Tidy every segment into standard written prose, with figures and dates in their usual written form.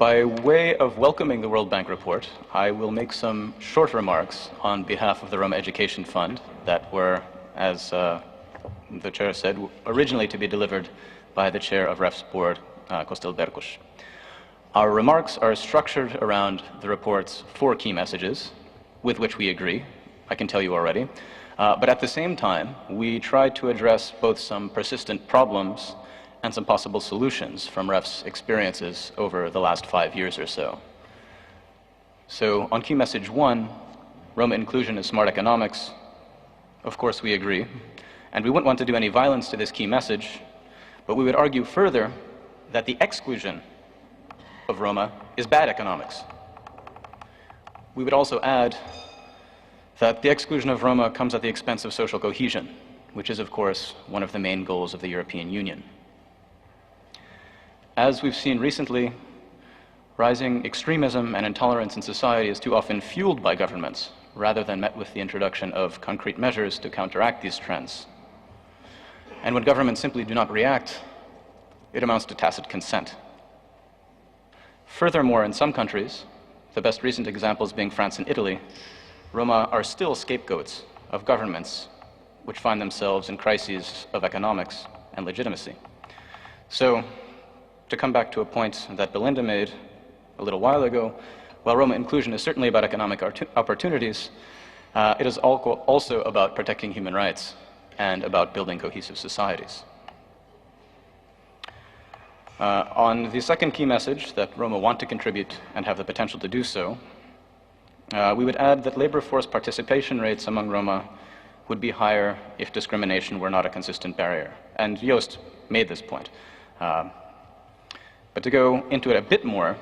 By way of welcoming the World Bank report, I will make some short remarks on behalf of the Roma Education Fund that were, as the chair said, originally to be delivered by the chair of REF's board, Kostel Berkush. Our remarks are structured around the report's 4 key messages, with which we agree, I can tell you already. But at the same time, we tried to address both some persistent problems and some possible solutions from REF's experiences over the last 5 years or so. So on key message 1, Roma inclusion is smart economics. Of course we agree. And we wouldn't want to do any violence to this key message, but we would argue further that the exclusion of Roma is bad economics. We would also add that the exclusion of Roma comes at the expense of social cohesion, which is, of course, one of the main goals of the European Union. As we've seen recently, rising extremism and intolerance in society is too often fueled by governments, rather than met with the introduction of concrete measures to counteract these trends. And when governments simply do not react, it amounts to tacit consent. Furthermore, in some countries, the best recent examples being France and Italy, Roma are still scapegoats of governments which find themselves in crises of economics and legitimacy. So, to come back to a point that Belinda made a little while ago, while Roma inclusion is certainly about economic opportunities, it is also about protecting human rights and about building cohesive societies. On the second key message, that Roma want to contribute and have the potential to do so, we would add that labor force participation rates among Roma would be higher if discrimination were not a consistent barrier. And Joost made this point. But to go into it a bit more,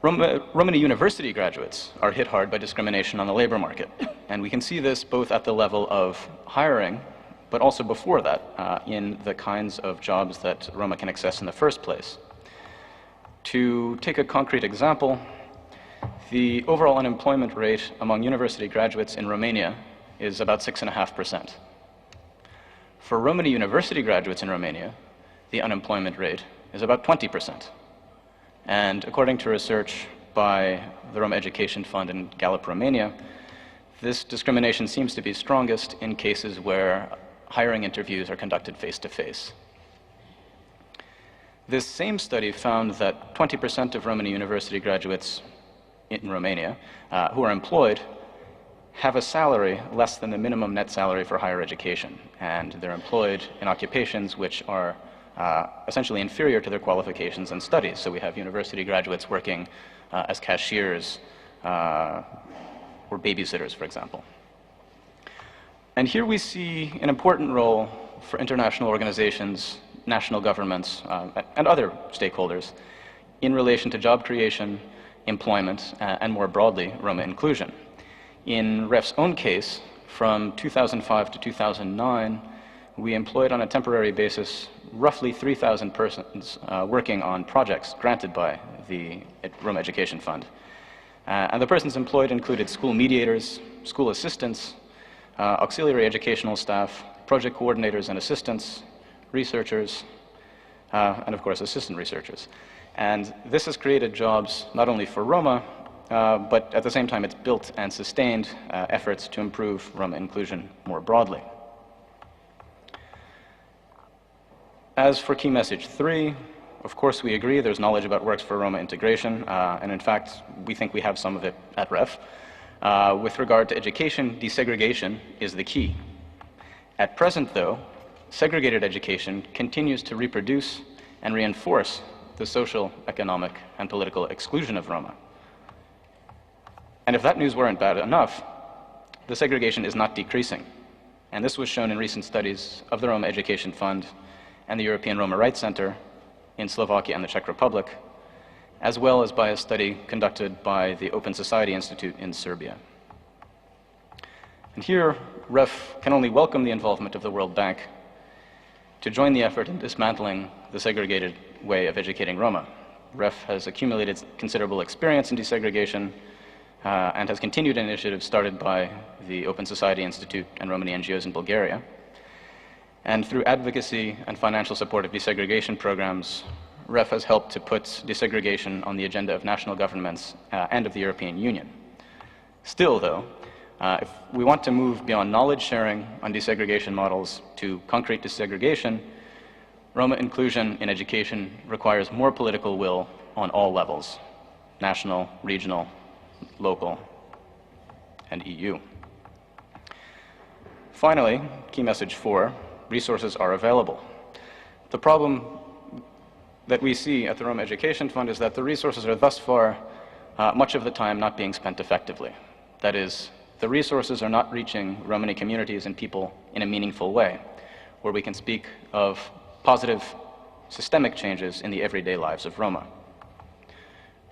Romani university graduates are hit hard by discrimination on the labor market. And we can see this both at the level of hiring, but also before that, in the kinds of jobs that Roma can access in the first place. To take a concrete example, the overall unemployment rate among university graduates in Romania is about 6.5%. For Romani university graduates in Romania, the unemployment rate is about 20%. And according to research by the Roma Education Fund and Gallup Romania, this discrimination seems to be strongest in cases where hiring interviews are conducted face-to-face. This same study found that 20% of Romani university graduates in Romania who are employed have a salary less than the minimum net salary for higher education, and they're employed in occupations which are essentially inferior to their qualifications and studies. So we have university graduates working as cashiers or babysitters, for example. And here we see an important role for international organizations, national governments, and other stakeholders in relation to job creation, employment, and more broadly, Roma inclusion. In REF's own case, from 2005 to 2009, we employed on a temporary basis roughly 3,000 persons working on projects granted by the Roma Education Fund. And the persons employed included school mediators, school assistants, auxiliary educational staff, project coordinators and assistants, researchers, and of course assistant researchers. And this has created jobs not only for Roma, but at the same time it's built and sustained efforts to improve Roma inclusion more broadly. As for key message 3, of course we agree there's knowledge about works for Roma integration, and in fact we think we have some of it at REF. With regard to education, desegregation is the key. At present though, segregated education continues to reproduce and reinforce the social, economic, and political exclusion of Roma. And if that news weren't bad enough, the segregation is not decreasing. And this was shown in recent studies of the Roma Education Fund and the European Roma Rights Center in Slovakia and the Czech Republic, as well as by a study conducted by the Open Society Institute in Serbia. And here, REF can only welcome the involvement of the World Bank to join the effort in dismantling the segregated way of educating Roma. REF has accumulated considerable experience in desegregation and has continued initiatives started by the Open Society Institute and Romani NGOs in Bulgaria. And through advocacy and financial support of desegregation programs, REF has helped to put desegregation on the agenda of national governments and of the European Union. Still, though, if we want to move beyond knowledge sharing on desegregation models to concrete desegregation, Roma inclusion in education requires more political will on all levels: national, regional, local, and EU. Finally, key message 4, resources are available. The problem that we see at the Roma Education Fund is that the resources are thus far, much of the time, not being spent effectively. That is, the resources are not reaching Romani communities and people in a meaningful way, where we can speak of positive systemic changes in the everyday lives of Roma.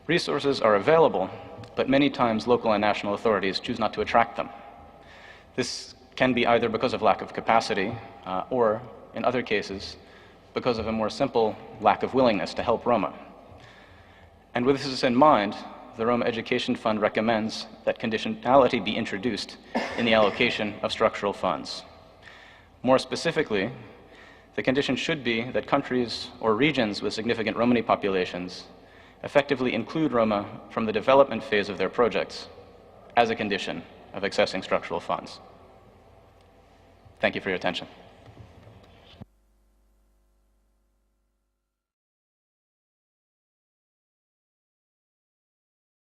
Resources are available, but many times local and national authorities choose not to attract them. This can be either because of lack of capacity, or, in other cases, because of a more simple lack of willingness to help Roma. And with this in mind, the Roma Education Fund recommends that conditionality be introduced in the allocation of structural funds. More specifically, the condition should be that countries or regions with significant Romani populations effectively include Roma from the development phase of their projects as a condition of accessing structural funds. Thank you for your attention.